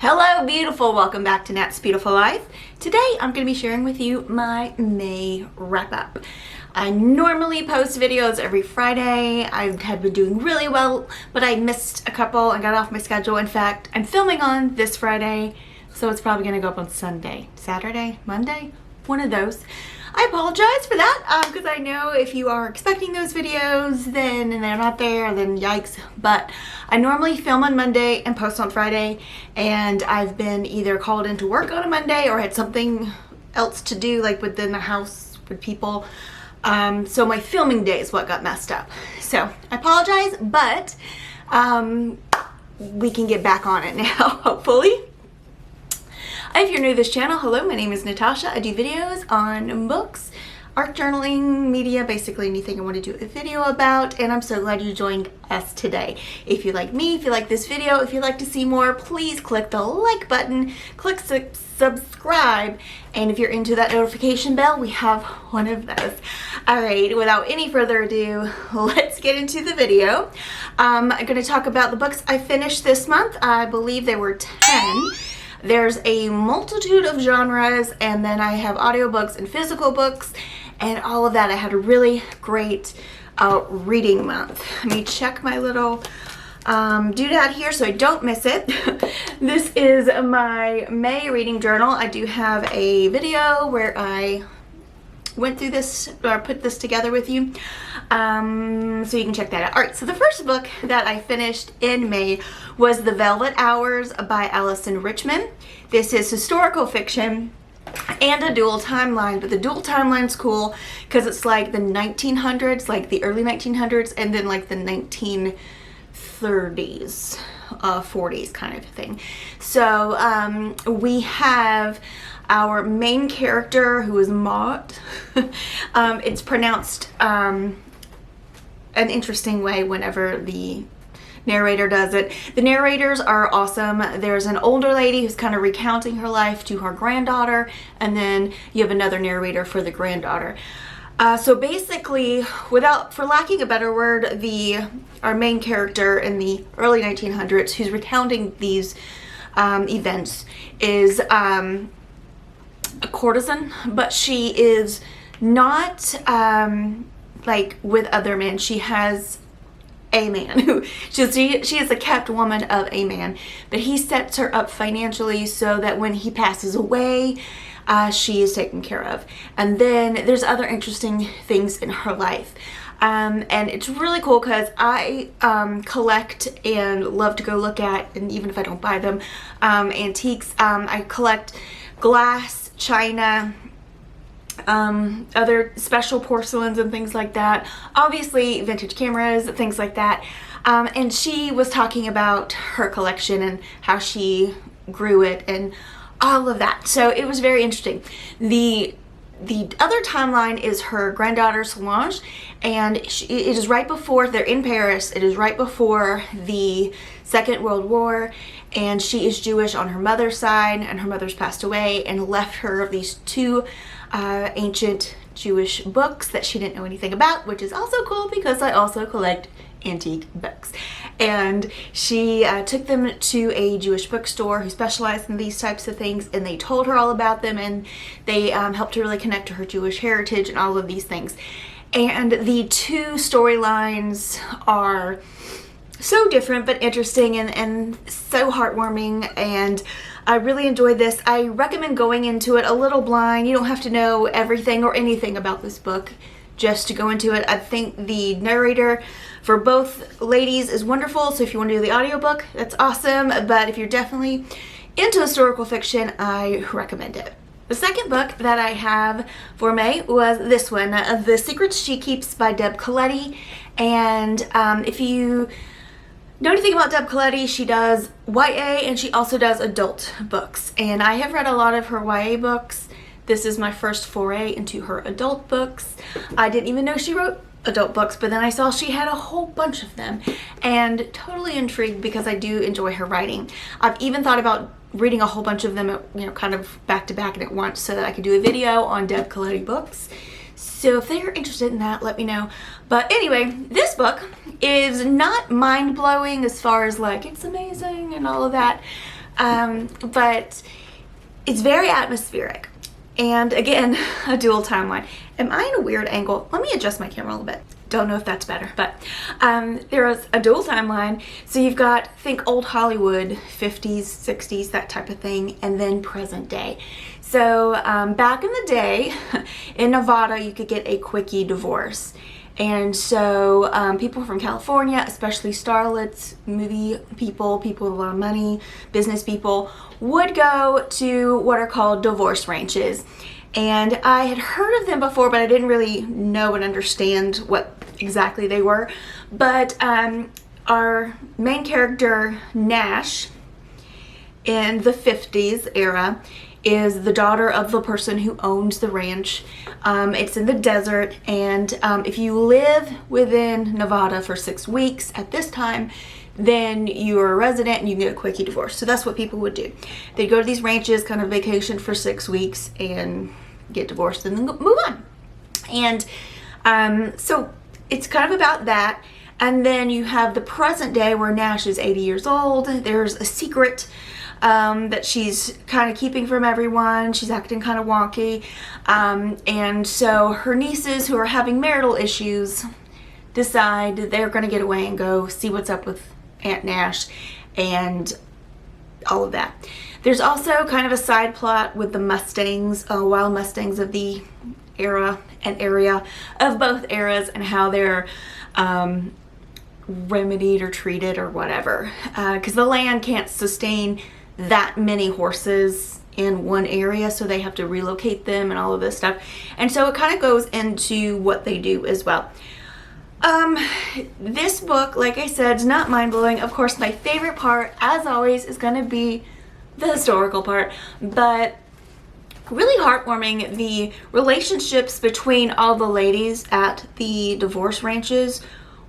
Hello beautiful, welcome back to Nat's Beautiful Life. Today I'm going to be sharing with you my May wrap up. I normally post videos every Friday. I had been doing really well, but I missed a couple and got off my schedule. In fact, I'm filming on this Friday, so it's probably going to go up on Sunday, Saturday, Monday, one of those. I apologize for that because I know if you are expecting those videos and they're not there, then yikes. But I normally film on Monday and post on Friday, and I've been either called into work on a Monday or had something else to do, like within the house with people. So my filming day is what got messed up. So I apologize, but we can get back on it now, hopefully. If you're new to this channel, hello, my name is Natasha. I do videos on books, art journaling, media, basically anything I want to do a video about, and I'm so glad you joined us today. If you like me, if you like this video, if you'd like to see more, please click the like button, click subscribe, and if you're into that notification bell, we have one of those. Alright, without any further ado, let's get into the video. I'm going to talk about the books I finished this month. I believe there were 10. There's a multitude of genres, and then I have audiobooks and physical books and all of that. I had a really great reading month. Let me check my little doodad here so I don't miss it. This is my May reading journal. I do have a video where I went through this or put this together with you, so you can check that out. Alright, so the first book that I finished in May was The Velvet Hours by Allison Richmond. This is historical fiction and a dual timeline, but the dual timeline's cool because it's like the 1900s, like the early 1900s, and then like the 1930s, 40s kind of thing. So we have our main character, who is Mott. It's pronounced an interesting way whenever the narrator does it. The narrators are awesome. There's an older lady who's kind of recounting her life to her granddaughter, and then you have another narrator for the granddaughter. So basically, for lacking a better word, our main character in the early 1900s, who's recounting these events, is a courtesan, but she is not like with other men. She has a man who she is a kept woman of a man, but he sets her up financially so that when he passes away, she is taken care of. And then there's other interesting things in her life. And it's really cool because I collect and love to go look at, and even if I don't buy them, antiques. I collect glass, china, other special porcelains and things like that. Obviously vintage cameras, things like that. And she was talking about her collection and how she grew it and all of that. So it was very interesting. The other timeline is her granddaughter Solange, and it is right before, they're in Paris, it is right before the Second World War, and she is Jewish on her mother's side, and her mother's passed away and left her these two ancient Jewish books that she didn't know anything about, which is also cool because I also collect antique books. And she took them to a Jewish bookstore who specialized in these types of things, and they told her all about them, and they helped her really connect to her Jewish heritage and all of these things. And the two storylines are so different but interesting and so heartwarming, and I really enjoyed this. I recommend going into it a little blind. You don't have to know everything or anything about this book just to go into it. I think the narrator for both ladies is wonderful, so if you want to do the audiobook, that's awesome, but if you're definitely into historical fiction, I recommend it. The second book that I have for May was this one, The Secrets She Keeps by Deb Coletti. And if you know anything about Deb Coletti, she does YA and she also does adult books. And I have read a lot of her YA books. This is my first foray into her adult books. I didn't even know she wrote adult books, but then I saw she had a whole bunch of them, and totally intrigued because I do enjoy her writing. I've even thought about reading a whole bunch of them, kind of back to back and at once, so that I could do a video on Deb Coletti books. So if they are interested in that, let me know. But anyway, this book is not mind-blowing as far as like it's amazing and all of that. But it's very atmospheric. And again, a dual timeline. Am I in a weird angle? Let me adjust my camera a little bit. Don't know if that's better, but there is a dual timeline. So you've got, think old Hollywood, 50s, 60s, that type of thing, and then present day. So back in the day, in Nevada, you could get a quickie divorce. And so people from California, especially starlets, movie people, people with a lot of money, business people, would go to what are called divorce ranches. And I had heard of them before, but I didn't really know and understand what exactly they were. But our main character, Nash, in the 50s era, is the daughter of the person who owns the ranch. It's in the desert, and if you live within Nevada for 6 weeks at this time, then you're a resident and you can get a quickie divorce. So that's what people would do. They'd go to these ranches, kind of vacation for 6 weeks, and get divorced and then move on. And so it's kind of about that. And then you have the present day where Nash is 80 years old. There's a secret that she's kind of keeping from everyone. She's acting kind of wonky. And so her nieces, who are having marital issues, decide they're going to get away and go see what's up with Aunt Nash and all of that. There's also kind of a side plot with the Mustangs, wild Mustangs of the era and area of both eras, and how they're remedied or treated or whatever. Because the land can't sustain that many horses in one area, so they have to relocate them and all of this stuff. And so it kind of goes into what they do as well. This book, like I said, is not mind-blowing. Of course, my favorite part, as always, is going to be the historical part, but really heartwarming. The relationships between all the ladies at the divorce ranches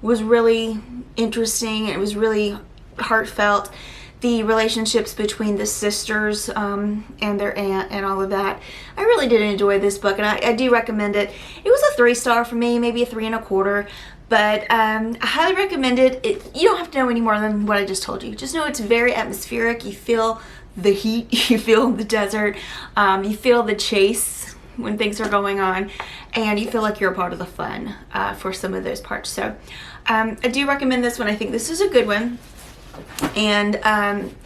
was really interesting. It was really heartfelt. The relationships between the sisters and their aunt and all of that. I really did enjoy this book, and I do recommend it. It was a 3-star for me, maybe a 3 1/4, but I highly recommend it. You don't have to know any more than what I just told you. Just know it's very atmospheric. You feel the heat, you feel the desert, you feel the chase when things are going on, and you feel like you're a part of the fun for some of those parts. So I do recommend this one. I think this is a good one, and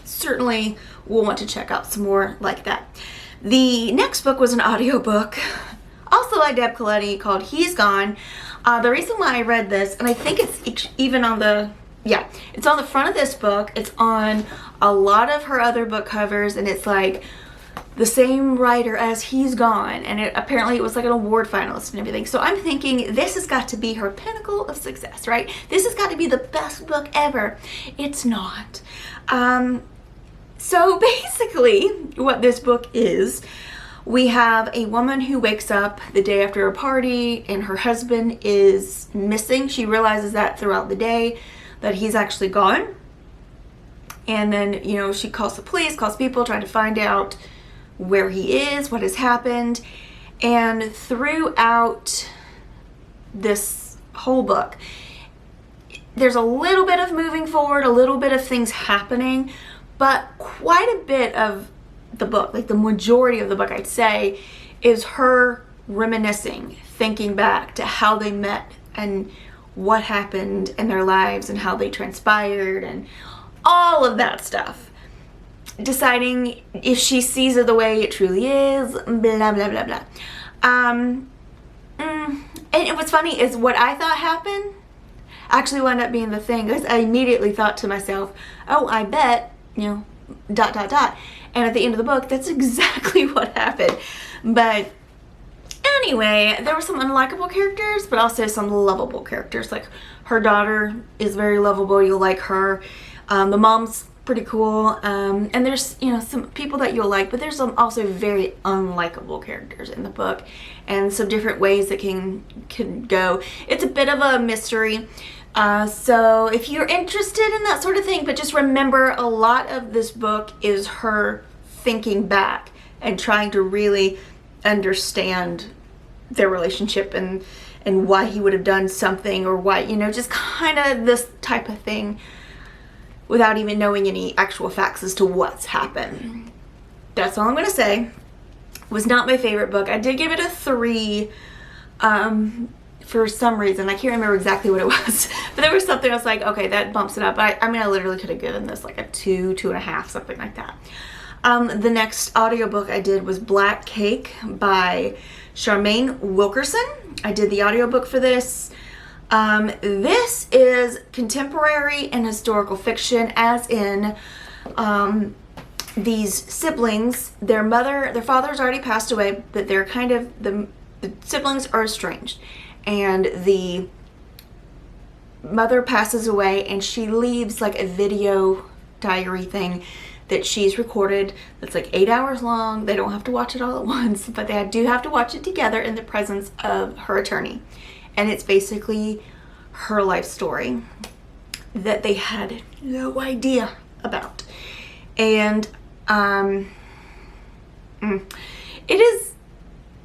certainly we'll want to check out some more like that. The next book was an audiobook, also by Deb Coletti, called Hes Gone. The reason why I read this, and I think it's even on the, yeah, it's on the front of this book, it's on a lot of her other book covers, and it's like the same writer as Hes Gone, and apparently it was like an award finalist and everything. So I'm thinking this has got to be her pinnacle of success, right? This has got to be the best book ever. It's not. So basically what this book is, we have a woman who wakes up the day after a party and her husband is missing. She realizes that throughout the day that he's actually gone. And then, you know, she calls the police, calls people, trying to find out where he is, what has happened. And throughout this whole book, there's a little bit of moving forward, a little bit of things happening, but quite a bit of the book, like the majority of the book, I'd say, is her reminiscing, thinking back to how they met and what happened in their lives and how they transpired and all of that stuff. Deciding if she sees it the way it truly is, blah, blah, blah, blah. And what's funny is what I thought happened actually wound up being the thing, because I immediately thought to myself, oh, I bet, you know, ... And at the end of the book, that's exactly what happened. But anyway, there were some unlikable characters, but also some lovable characters. Like her daughter is very lovable. You'll like her. The mom's pretty cool. And there's, you know, some people that you'll like, but there's some also very unlikable characters in the book, and some different ways that can go. It's a bit of a mystery. So if you're interested in that sort of thing, but just remember, a lot of this book is her thinking back and trying to really understand their relationship and why he would have done something, or why, you know, just kind of this type of thing. without even knowing any actual facts as to what's happened. That's all I'm going to say. Was not my favorite book. I did give it a 3 for some reason. I can't remember exactly what it was, but there was something I was like, okay, that bumps it up. I mean, I literally could have given this like a 2, 2.5, something like that. The next audiobook I did was Black Cake by Charmaine Wilkerson. I did the audiobook for this. This is contemporary and historical fiction, as in these siblings, their father's already passed away, but they're kind of, the siblings are estranged, and the mother passes away, and she leaves like a video diary thing that she's recorded that's like 8 hours long. They don't have to watch it all at once, but they do have to watch it together in the presence of her attorney. And it's basically her life story that they had no idea about. And it is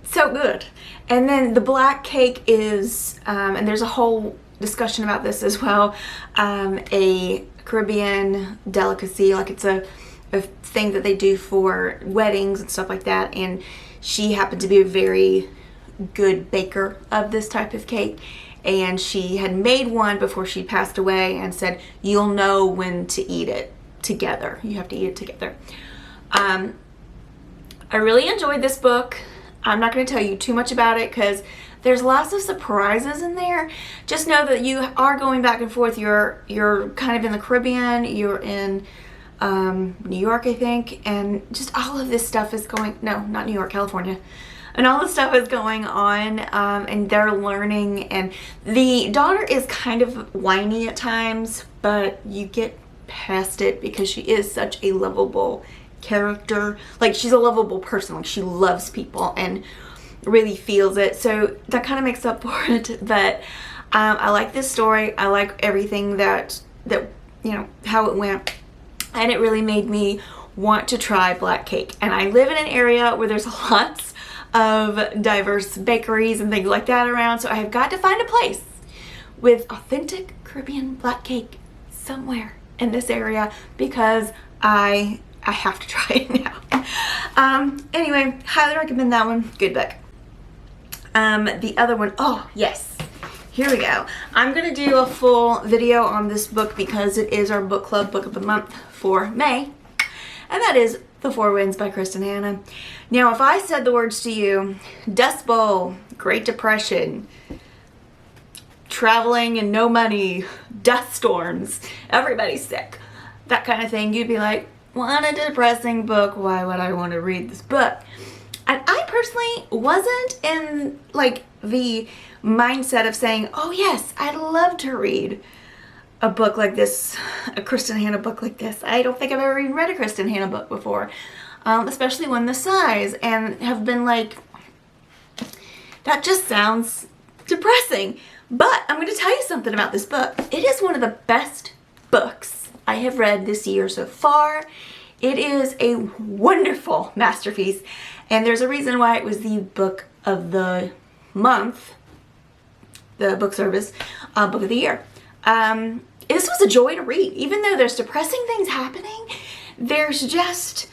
so good. And then the Black Cake is, and there's a whole discussion about this as well, a Caribbean delicacy, like it's a thing that they do for weddings and stuff like that, and she happened to be a very good baker of this type of cake, and she had made one before she passed away and said, you'll know when to eat it together. You have to eat it together. I really enjoyed this book. I'm not going to tell you too much about it because there's lots of surprises in there. Just know that you are going back and forth. You're kind of in the Caribbean. You're in New York, I think, and just all of this stuff is going, no, not New York, California. And all this stuff is going on, and they're learning, and the daughter is kind of whiny at times, but you get past it because she is such a lovable character. Like, she's a lovable person. Like, she loves people and really feels it, so that kind of makes up for it. But I like this story. I like everything that you know, how it went, and it really made me want to try Black Cake. And I live in an area where there's lots of diverse bakeries and things like that around, so I have got to find a place with authentic Caribbean black cake somewhere in this area because I have to try it now. Anyway, highly recommend that one. Good book. The other one, oh yes, here we go. I'm gonna do a full video on this book because it is our book club book of the month for May, and that is The Four Winds by Kristen Hanna. Now, if I said the words to you, Dust Bowl, Great Depression, traveling and no money, dust storms, everybody's sick, that kind of thing, you'd be like, what a depressing book, why would I want to read this book? And I personally wasn't in like the mindset of saying, oh yes, I'd love to read a book like this, a Kristen Hanna book like this. I don't think I've ever even read a Kristen Hanna book before, especially one this size, and have been like, that just sounds depressing. But I'm going to tell you something about this book. It is one of the best books I have read this year so far. It is a wonderful masterpiece, and there's a reason why it was the book of the month, the book service, book of the year. This was a joy to read. Even though there's depressing things happening, there's just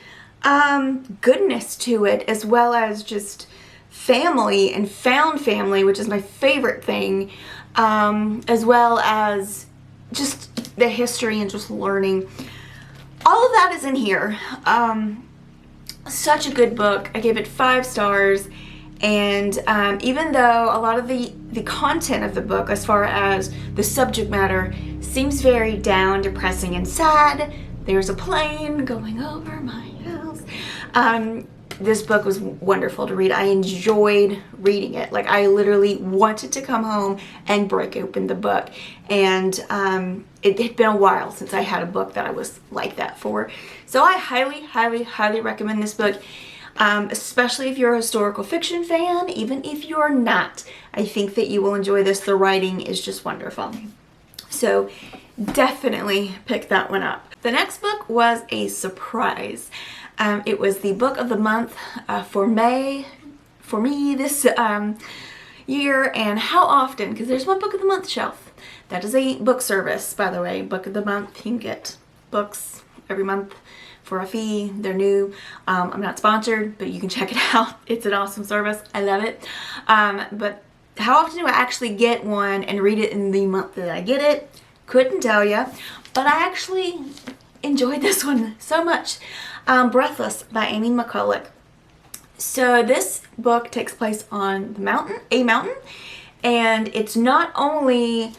goodness to it, as well as just family and found family, which is my favorite thing, as well as just the history and just learning. All of that is in here. Such a good book. I gave it 5 stars, and even though a lot of the content of the book, as far as the subject matter, seems very down, depressing, and sad, there's a plane going over my house. This book was wonderful to read. I enjoyed reading it. Like, I literally wanted to come home and break open the book. And it had been a while since I had a book that I was like that for. So I highly, highly, highly recommend this book, especially if you're a historical fiction fan. Even if you're not, I think that you will enjoy this. The writing is just wonderful. So definitely pick that one up. The next book was a surprise. It was the book of the month for May, for me this year. And how often, because there's one book of the month shelf. That is a book service, by the way. Book of the month, you can get books every month for a fee. They're new. I'm not sponsored, but you can check it out. It's an awesome service. I love it. But how often do I actually get one and read it in the month that I get it? Couldn't tell you. But I actually enjoyed this one so much. Breathless by Amy McCulloch. So this book takes place on the mountain, and it's not only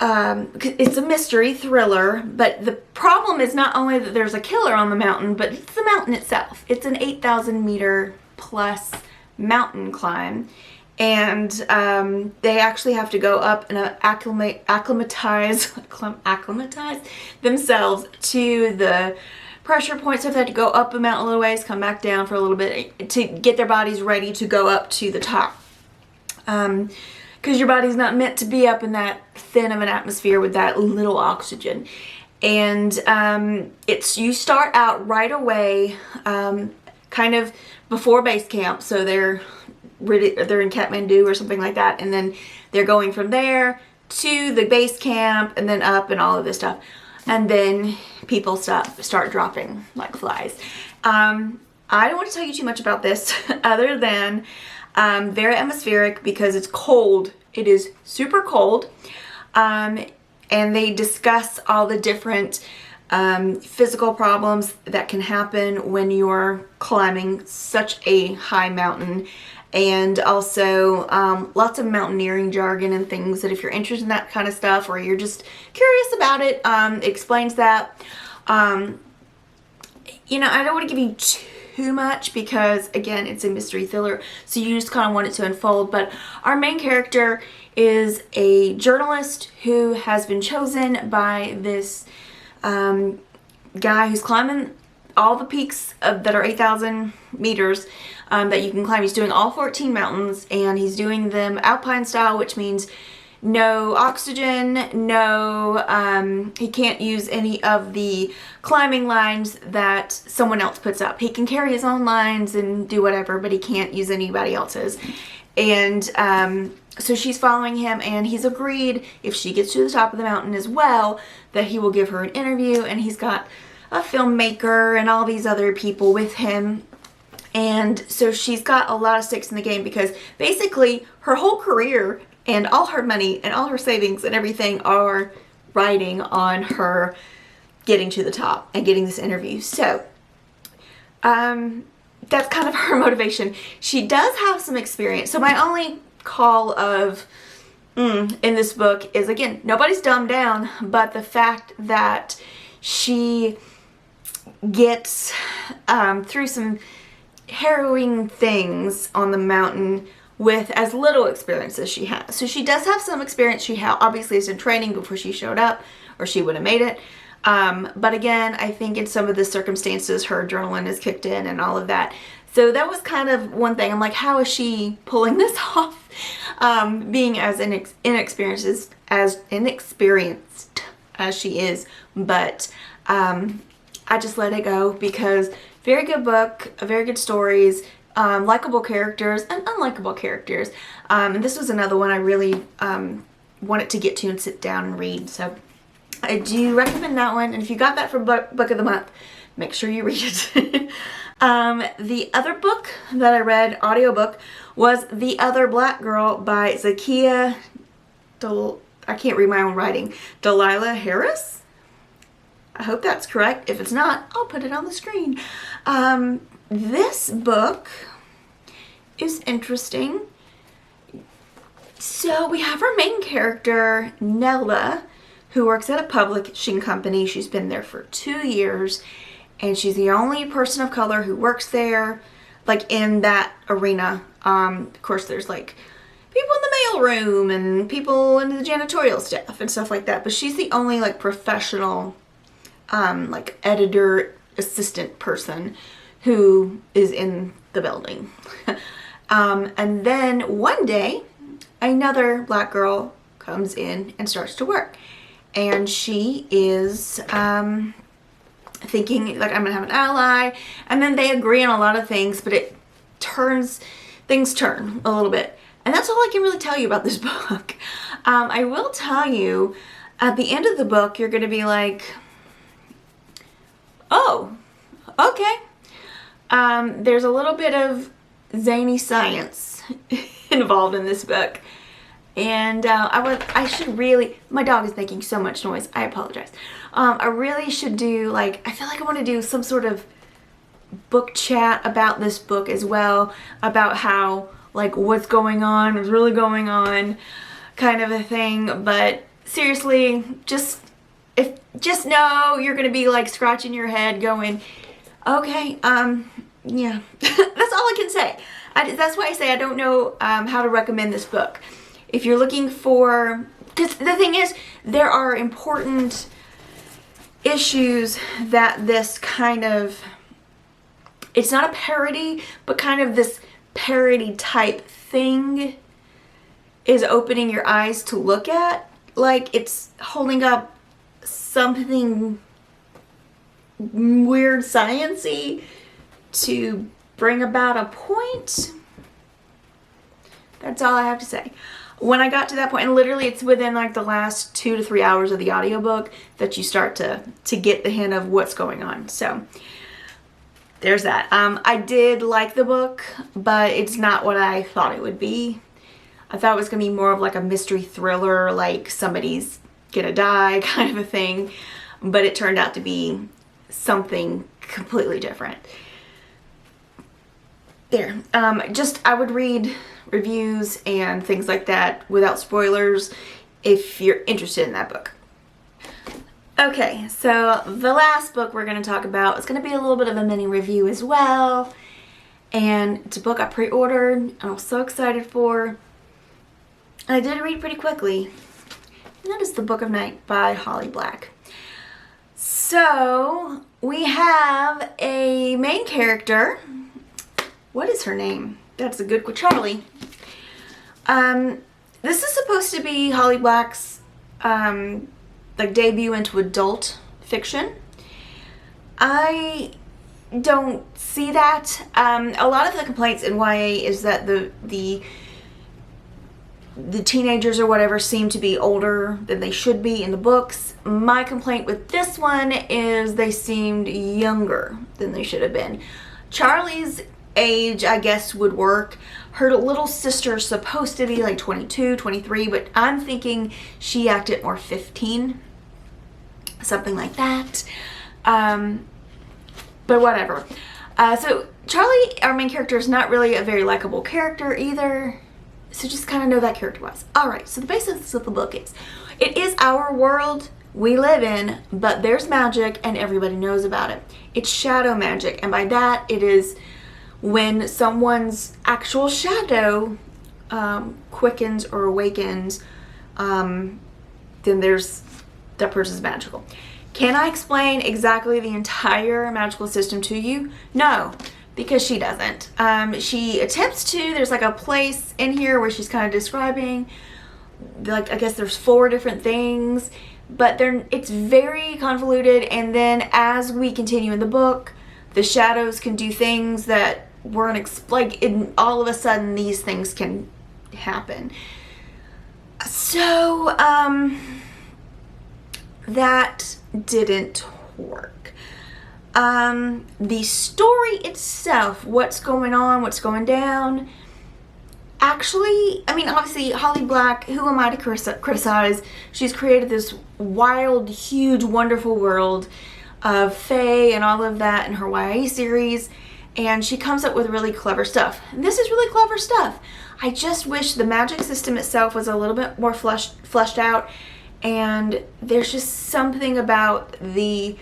it's a mystery thriller, but the problem is not only that there's a killer on the mountain, but it's the mountain itself. It's an 8,000 meter plus mountain climb, and they actually have to go up and acclimatize themselves to the pressure points. So they have to go up a mountain a little ways, come back down for a little bit to get their bodies ready to go up to the top. Because your body's not meant to be up in that thin of an atmosphere with that little oxygen. And you start out right away, kind of before base camp. So they're in Kathmandu or something like that, and then they're going from there to the base camp and then up and all of this stuff. And then people start dropping like flies. I don't want to tell you too much about this other than very atmospheric because it's cold. It is super cold. And they discuss all the different physical problems that can happen when you're climbing such a high mountain. And also lots of mountaineering jargon and things that if you're interested in that kind of stuff or you're just curious about it, explains that. I don't want to give you too much because, again, it's a mystery thriller, so you just kind of want it to unfold. But our main character is a journalist who has been chosen by this guy who's climbing all the peaks that are 8,000 meters that you can climb. He's doing all 14 mountains, and he's doing them alpine style, which means no oxygen, he can't use any of the climbing lines that someone else puts up. He can carry his own lines and do whatever, but he can't use anybody else's. And so she's following him, and he's agreed if she gets to the top of the mountain as well, that he will give her an interview, and he's got a filmmaker and all these other people with him. And so she's got a lot of stakes in the game because basically her whole career and all her money and all her savings and everything are riding on her getting to the top and getting this interview. So that's kind of her motivation. She does have some experience. So my only call of in this book is, again, nobody's dumbed down, but the fact that she gets through some harrowing things on the mountain with as little experience as she has. So she does have some experience. She obviously is in training before she showed up, or she would have made it. But again, I think in some of the circumstances, her adrenaline is kicked in and all of that. So that was kind of one thing. I'm like, how is she pulling this off? Being as inexperienced as she is. But I just let it go because very good book, very good stories, likable characters and unlikable characters. And this was another one I really wanted to get to and sit down and read. So I do recommend that one. And if you got that for book of the month, make sure you read it. The other book that I read, audiobook, was The Other Black Girl by Zakiya, I can't read my own writing, Delilah Harris? I hope that's correct. If it's not, I'll put it on the screen. This book is interesting. So we have our main character, Nella, who works at a publishing company. She's been there for 2 years, and she's the only person of color who works there, like in that arena. Of course, there's like people in the mailroom and people in the janitorial staff and stuff like that, but she's the only like professional like editor assistant person who is in the building. And then one day another black girl comes in and starts to work, and she is thinking like, I'm gonna have an ally, and then they agree on a lot of things, but things turn a little bit, and that's all I can really tell you about this book. I will tell you at the end of the book, you're gonna be like, Oh, okay. There's a little bit of zany science involved in this book. And I should really, my dog is making so much noise. I apologize. I really should do, like, I feel like I want to do some sort of book chat about this book as well, about how, like, what's going on, what's really going on, kind of a thing. But seriously, just know you're gonna be like scratching your head going, okay, yeah. That's all I can say. That's why I say I don't know how to recommend this book. If you're looking for, because the thing is, there are important issues that this kind of, it's not a parody, but kind of this parody type thing is opening your eyes to look at. Like, it's holding up something weird science-y to bring about a point. That's all I have to say. When I got to that point, and literally it's within like the last 2 to 3 hours of the audiobook that you start to get the hint of what's going on. So there's that. I did like the book, but it's not what I thought it would be. I thought it was gonna be more of like a mystery thriller, like somebody's gonna die kind of a thing, but it turned out to be something completely different. There. I would read reviews and things like that without spoilers if you're interested in that book. Okay, so the last book we're going to talk about is going to be a little bit of a mini review as well. And it's a book I pre-ordered and I was so excited for. And I did read pretty quickly. And that is The Book of Night by Holly Black. So, we have a main character. What is her name? That's a good one. Charlie. This is supposed to be Holly Black's like debut into adult fiction. I don't see that. A lot of the complaints in YA is that the teenagers or whatever seem to be older than they should be in the books. My complaint with this one is they seemed younger than they should have been. Charlie's age, I guess, would work. Her little sister's supposed to be like 22, 23, but I'm thinking she acted more 15. Something like that. But whatever. So Charlie, our main character, is not really a very likable character either. So just kind of know that character-wise. Alright, so the basis of the book is, it is our world we live in, but there's magic and everybody knows about it. It's shadow magic, and by that it is when someone's actual shadow quickens or awakens, then that person's magical. Can I explain exactly the entire magical system to you? No, because she doesn't. She attempts to. There's like a place in here where she's kind of describing, like, I guess there's 4 different things, but it's very convoluted, and then as we continue in the book, the shadows can do things that weren't like, all of a sudden these things can happen. So that didn't work. The story itself, what's going on, what's going down, actually, I mean, obviously Holly Black, who am I to criticize? She's created this wild, huge, wonderful world of fae and all of that in her YA series, and she comes up with really clever stuff. And this is really clever stuff. I just wish the magic system itself was a little bit more fleshed out, and there's just something about the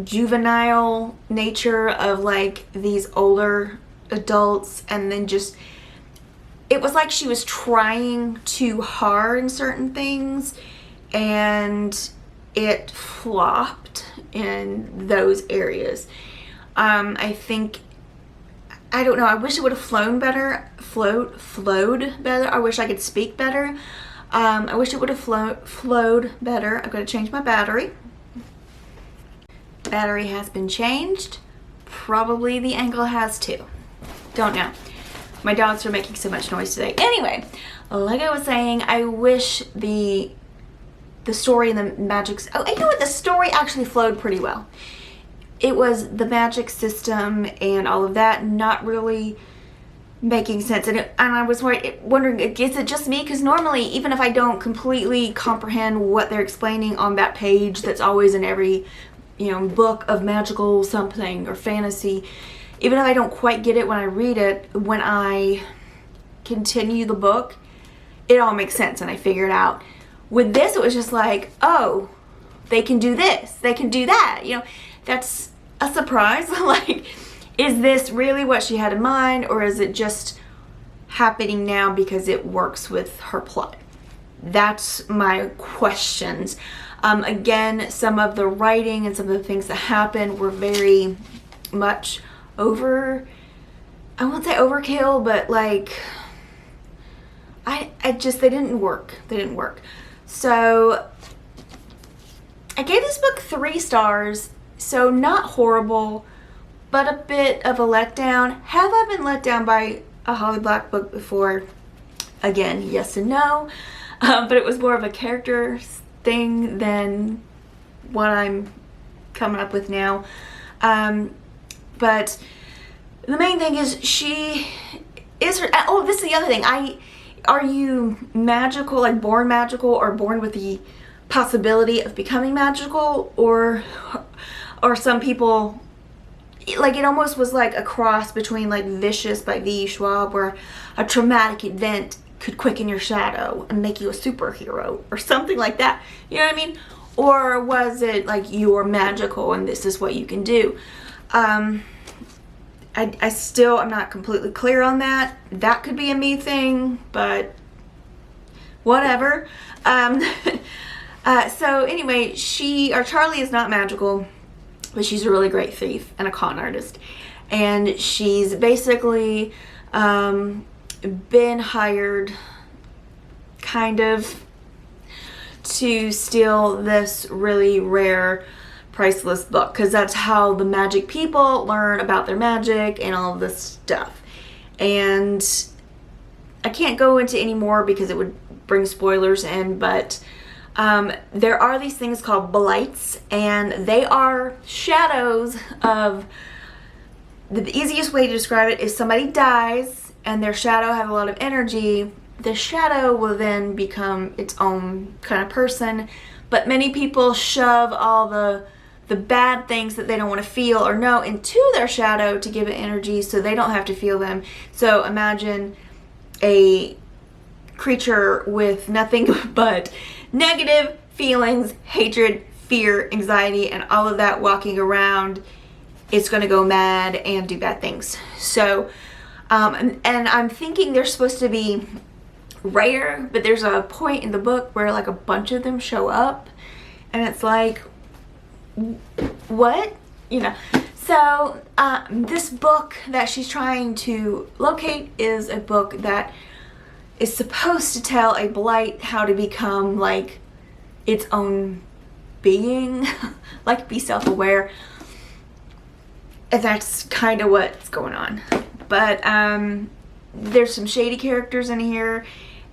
juvenile nature of like these older adults, and then just, it was like she was trying too hard in certain things and it flopped in those areas. I think, I don't know, I wish it would have flowed better. I wish I could speak better. I wish it would have flowed better. I'm going to change my battery. Battery has been changed. Probably the angle has too. Don't know. My dogs are making so much noise today. Anyway, like I was saying, I wish the story and the magic... Oh, you know what? The story actually flowed pretty well. it was the magic system and all of that not really making sense. And I was wondering, is it just me? Because normally, even if I don't completely comprehend what they're explaining on that page that's always in every, book of magical something or fantasy, even if I don't quite get it when I read it, when I continue the book, it all makes sense and I figure it out. With this, it was just like, oh, they can do this, they can do that. That's a surprise. Like, is this really what she had in mind, or is it just happening now because it works with her plot? That's my questions. Again, some of the writing and some of the things that happened were very much I won't say overkill, but like, they didn't work. They didn't work. So I gave this book 3 stars. So not horrible, but a bit of a letdown. Have I been let down by a Holly Black book before? Again, yes and no. But it was more of a character thing than what I'm coming up with now. But the main thing is she is her. Oh, this is the other thing. Are you magical, like born magical, or born with the possibility of becoming magical, or some people, like, it almost was like a cross between like Vicious by V. Schwab, where a traumatic event could quicken your shadow and make you a superhero or something like that. You know what I mean? Or was it like you're magical and this is what you can do? I'm not completely clear on that. That could be a me thing, but whatever. So anyway, Charlie is not magical, but she's a really great thief and a con artist. And she's basically been hired kind of to steal this really rare, priceless book, because that's how the magic people learn about their magic and all of this stuff. And I can't go into any more because it would bring spoilers in, but there are these things called blights, and they are shadows of, the easiest way to describe it is somebody dies and their shadow has a lot of energy. The shadow will then become its own kind of person, but many people shove all the bad things that they don't want to feel or know into their shadow to give it energy so they don't have to feel them. So imagine a creature with nothing but negative feelings, hatred, fear, anxiety, and all of that walking around. It's going to go mad and do bad things. So, and I'm thinking they're supposed to be rare, but there's a point in the book where like a bunch of them show up, and it's like, what? So this book that she's trying to locate is a book that is supposed to tell a blight how to become like its own being, like be self-aware. And that's kind of what's going on. But there's some shady characters in here,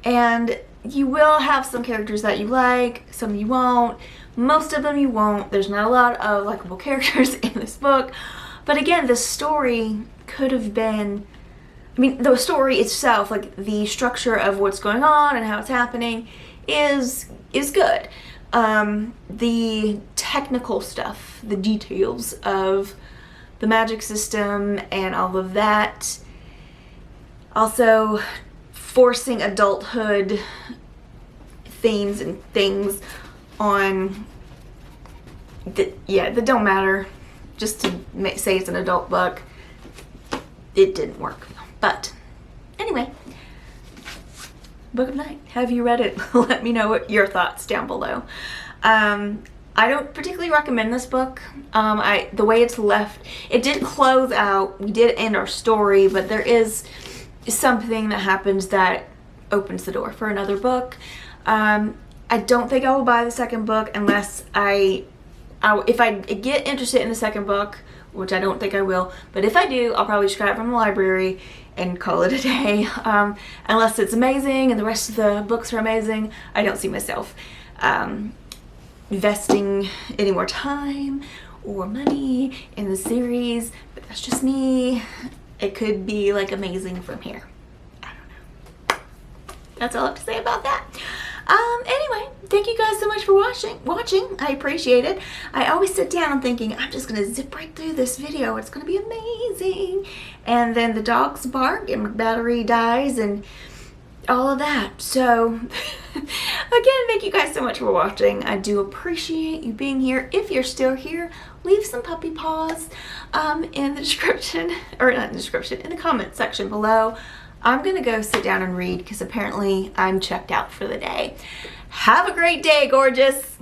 and you will have some characters that you like, some you won't. Most of them you won't. There's not a lot of likable characters in this book. But again, the story could have been, the story itself, like the structure of what's going on and how it's happening is good. The technical stuff, the details of the magic system and all of that, also forcing adulthood themes and things on that don't matter, just to say it's an adult book. It didn't work. But anyway, Book of Night. Have you read it? Let me know what your thoughts down below. I don't particularly recommend this book. The way it's left, it did close out. We did end our story, but there is something that happens that opens the door for another book. I don't think I will buy the second book unless if I get interested in the second book, which I don't think I will, but if I do, I'll probably just grab it from the library and call it a day. Unless it's amazing and the rest of the books are amazing, I don't see myself investing any more time or money in the series, but that's just me. It could be like amazing from here. I don't know. That's all I have to say about that. Anyway, thank you guys so much for watching. I appreciate it. I always sit down thinking, I'm just going to zip right through this video. It's going to be amazing. And then the dogs bark and my battery dies and all of that. So, again, thank you guys so much for watching. I do appreciate you being here. If you're still here, leave some puppy paws in the description, or not in the description, in the comment section below. I'm gonna go sit down and read because apparently I'm checked out for the day. Have a great day, gorgeous.